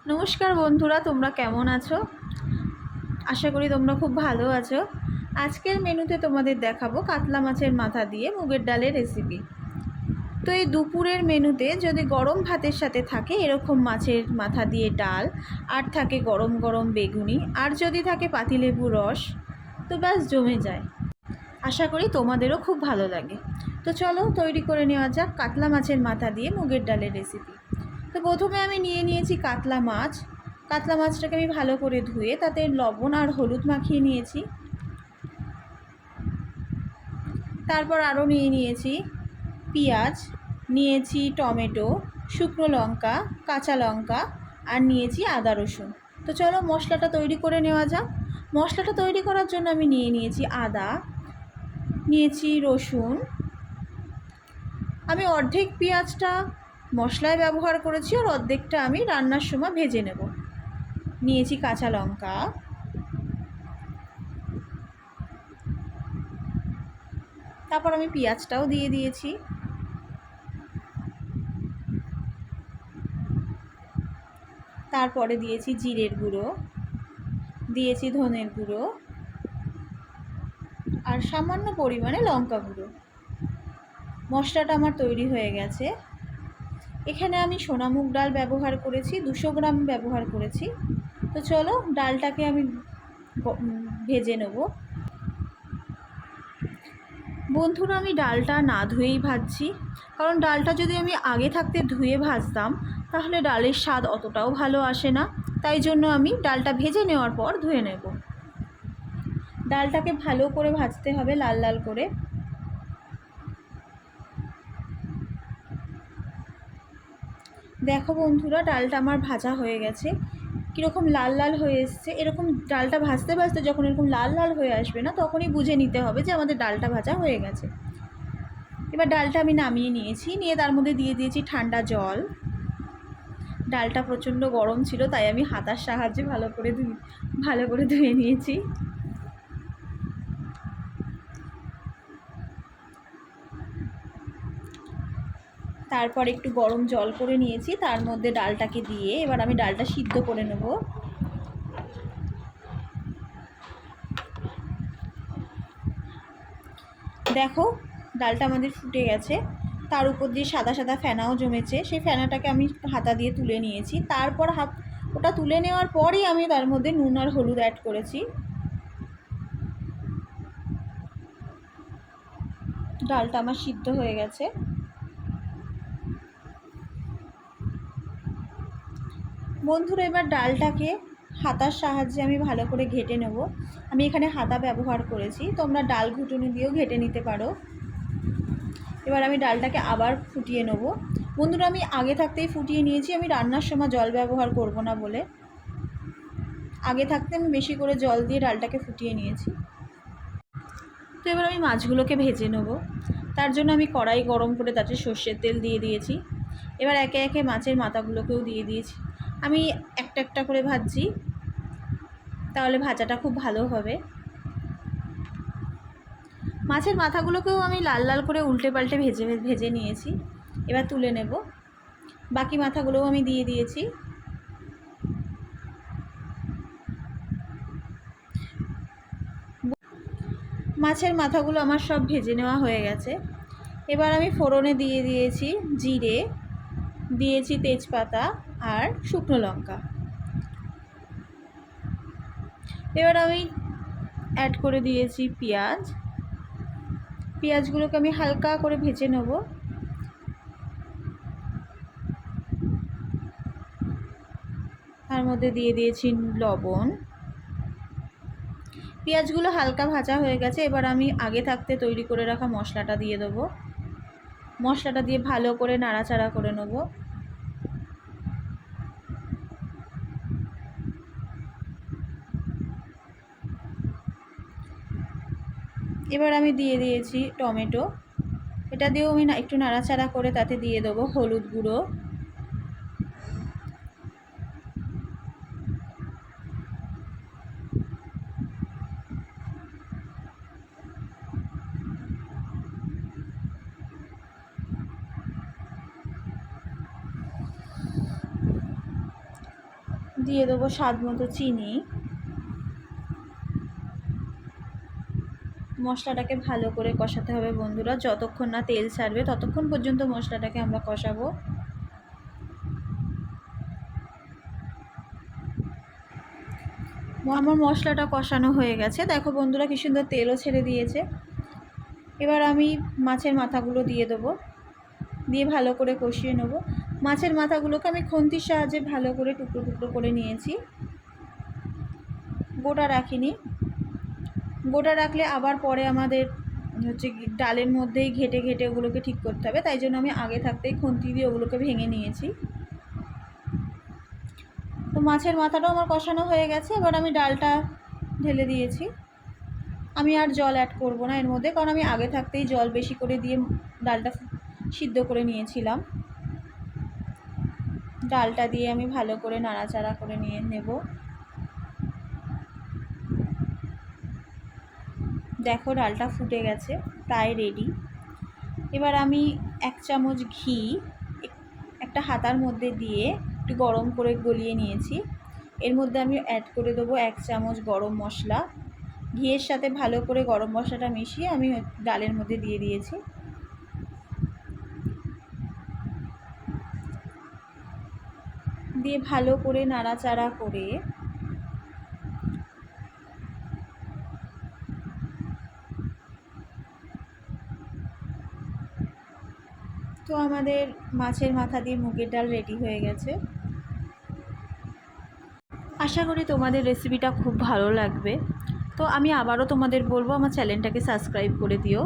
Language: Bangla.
নমস্কার বন্ধুরা, তোমরা কেমন আছো? আশা করি তোমরা খুব ভালো আছো। আজকের মেনুতে তোমাদের দেখাবো কাতলা মাছের মাথা দিয়ে মুগের ডালের রেসিপি। তো এই দুপুরের মেনুতে যদি গরম ভাতের সাথে থাকে এরকম মাছের মাথা দিয়ে ডাল, আর থাকে গরম গরম বেগুনি, আর যদি থাকে পাতিলেবুর রস, তো ব্যাস জমে যায়। আশা করি তোমাদেরও খুব ভালো লাগে। তো চলো তৈরি করে নেওয়া যাক কাতলা মাছের মাথা দিয়ে মুগের ডালের রেসিপি। তো প্রথমে আমি নিয়ে নিয়েছি কাতলা মাছ। কাতলা মাছটাকে আমি ভালো করে ধুয়ে তাতে লবণ আর হলুদ মাখিয়ে নিয়েছি। তারপর আরও নিয়ে নিয়েছি পেঁয়াজ, নিয়েছি টমেটো, শুকনো লঙ্কা, কাঁচা লঙ্কা, আর নিয়েছি আদা রসুন। তো চলো মশলাটা তৈরি করে নেওয়া যাক। মশলাটা তৈরি করার জন্য আমি নিয়ে নিয়েছি আদা, নিয়েছি রসুন। আমি অর্ধেক পেঁয়াজটা মশলায় ব্যবহার করেছি আর অর্ধেকটা আমি রান্নার সময় ভেজে নেব। নিয়েছি কাঁচা লঙ্কা, তারপর আমি পেঁয়াজটাও দিয়ে দিয়েছি। তারপরে দিয়েছি জিরের গুঁড়ো, দিয়েছি ধনের গুঁড়ো, আর সামান্য পরিমাণে লঙ্কা গুঁড়ো। মশলাটা আমার তৈরি হয়ে গেছে। এখানে আমি সোনামুগ ডাল ব্যবহার করেছি, 200 গ্রাম ব্যবহার করেছি। তো চলো ডালটাকে আমি ভেজে নেব। বন্ধুরা, আমি ডালটা না ধুয়েই ভাজছি, কারণ ডালটা যদি আমি আগে থাকতে ধুয়ে ভাজতাম তাহলে ডালের স্বাদ অতটাও ভালো আসে না। তাই জন্য আমি ডালটা ভেজে নেওয়ার পর ধুয়ে নেব। ডালটাকে ভালো করে ভাজতে হবে, লাল লাল করে। দেখো বন্ধুরা, ডালটা আমার ভাজা হয়ে গেছে। কীরকম লাল লাল হয়ে এসছে। এরকম ডালটা ভাজতে ভাজতে যখন এরকম লাল লাল হয়ে আসবে না, তখনই বুঝে নিতে হবে যে আমাদের ডালটা ভাজা হয়ে গেছে। এবার ডালটা আমি নামিয়ে নিয়েছি, নিয়ে তার মধ্যে দিয়ে দিয়েছি ঠান্ডা জল। ডালটা প্রচণ্ড গরম ছিল, তাই আমি হাতার সাহায্যে ভালো করে ধুয়ে নিয়েছি। তারপর একটু গরম জল করে নিয়েছি, তার মধ্যে ডালটাকে দিয়ে এবার আমি ডালটা সিদ্ধ করে নেব। দেখো ডালটা আমাদের ফুটে গেছে। তার উপর দিয়ে সাদা সাদা ফেনাও জমেছে, সেই ফেনাটাকে আমি হাতা দিয়ে তুলে নিয়েছি। তারপর ওটা তুলে নেওয়ার পরই আমি তার মধ্যে নুন আর হলুদ অ্যাড করেছি। ডালটা আমার সিদ্ধ হয়ে গেছে। বন্ধুরা, এবার ডালটাকে হাতার সাহায্যে আমি ভালো করে ঘেটে নেব। আমি এখানে হাতা ব্যবহার করেছি, তোমরা ডাল ঘুটুনি দিয়েও ঘেটে নিতে পারো। এবার আমি ডালটাকে আবার ফুটিয়ে নেব। বন্ধুরা, আমি আগে থাকতেই ফুটিয়ে নিয়েছি, আমি রান্নার সময় জল ব্যবহার করব না বলে আগে থাকতে আমি বেশি করে জল দিয়ে ডালটাকে ফুটিয়ে নিয়েছি। তো এবার আমি মাছগুলোকে ভেজে নেব। তার জন্য আমি কড়াই গরম করে তাতে সর্ষের তেল দিয়ে দিয়েছি। এবার একে একে মাছের মাথাগুলোকেও দিয়ে দিয়েছি। আমি একটা একটা করে ভাজছি, তাহলে ভাজাটা খুব ভালো হবে। মাছের মাথাগুলোকেও আমি লাল লাল করে উল্টে পাল্টে ভেজে নিয়েছি। এবার তুলে নেব। বাকি মাথাগুলোও আমি দিয়ে দিয়েছি। মাছের মাথাগুলো আমার সব ভেজে নেওয়া হয়ে গেছে। এবার আমি ফোড়নে দিয়ে দিয়েছি জিরে, দিয়েছি তেজপাতা আর শুকনো লঙ্কা। এবার আমি অ্যাড করে দিয়েছি পেঁয়াজ। পেঁয়াজগুলোকে আমি হালকা করে ভেজে নেব। তার মধ্যে দিয়ে দিয়েছি লবণ। পেঁয়াজগুলো হালকা ভাজা হয়ে গেছে। এবার আমি আগে থাকতে তৈরি করে রাখা মশলাটা দিয়ে দেবো। মশলাটা দিয়ে ভালো করে নাড়াচাড়া করে নেব। এবার আমি দিয়ে দিয়েছি টমেটো। এটা দিয়েও আমি একটু নাড়াচাড়া করে তাতে দিয়ে দেবো হলুদ গুঁড়ো, দিয়ে দেবো স্বাদ মতো চিনি। মশলাটাকে ভালো করে কষাতে হবে বন্ধুরা, যতক্ষণ না তেল ছাড়বে ততক্ষণ পর্যন্ত মশলাটাকে আমরা কষাবো। আমার মশলাটা কষানো হয়ে গেছে, দেখো বন্ধুরা কি সুন্দর তেলও ছেড়ে দিয়েছে। এবার আমি মাছের মাথাগুলো দিয়ে দেবো, দিয়ে ভালো করে কষিয়ে নেবো। মাছের মাথাগুলোকে আমি খুন্তির সাহায্যে ভালো করে টুকরো টুকরো করে নিয়েছি, গোটা রাখিনি। গোটা রাখলে আবার পরে আমাদের হচ্ছে ডালের মধ্যেই ঘেটে ঘেটে ওগুলোকে ঠিক করতে হবে, তাই জন্য আমি আগে থাকতেই খুন্তি দিয়ে ওগুলোকে ভেঙে নিয়েছি। তো মাছের মাথাটাও আমার কষানো হয়ে গেছে, এবার আমি ডালটা ঢেলে দিয়েছি। আমি আর জল অ্যাড করব না এর মধ্যে, কারণ আমি আগে থাকতেই জল বেশি করে দিয়ে ডালটা সিদ্ধ করে নিয়েছিলাম। ডালটা দিয়ে আমি ভালো করে নাড়াচাড়া করে নিয়ে নেব। দেখো ডালটা ফুটে গেছে, প্রায় রেডি। এবার আমি 1 চামচ ঘি একটা হাতার মধ্যে দিয়ে একটু গরম করে গলিয়ে নিয়েছি। এর মধ্যে আমি অ্যাড করে দেবো 1 চামচ গরম মশলা। ঘিয়ের সাথে ভালো করে গরম মশলাটা মিশিয়ে আমি ডালের মধ্যে দিয়ে দিয়েছি। দিয়ে ভালো করে নাড়াচাড়া করে তো আমাদের মাছের মাথা দিয়ে মুগের ডাল রেডি হয়ে গেছে। আশা করি তোমাদের রেসিপিটা খুব ভালো লাগবে। তো আমি আবারও তোমাদের বলবো আমার চ্যানেলটাকে সাবস্ক্রাইব করে দিও।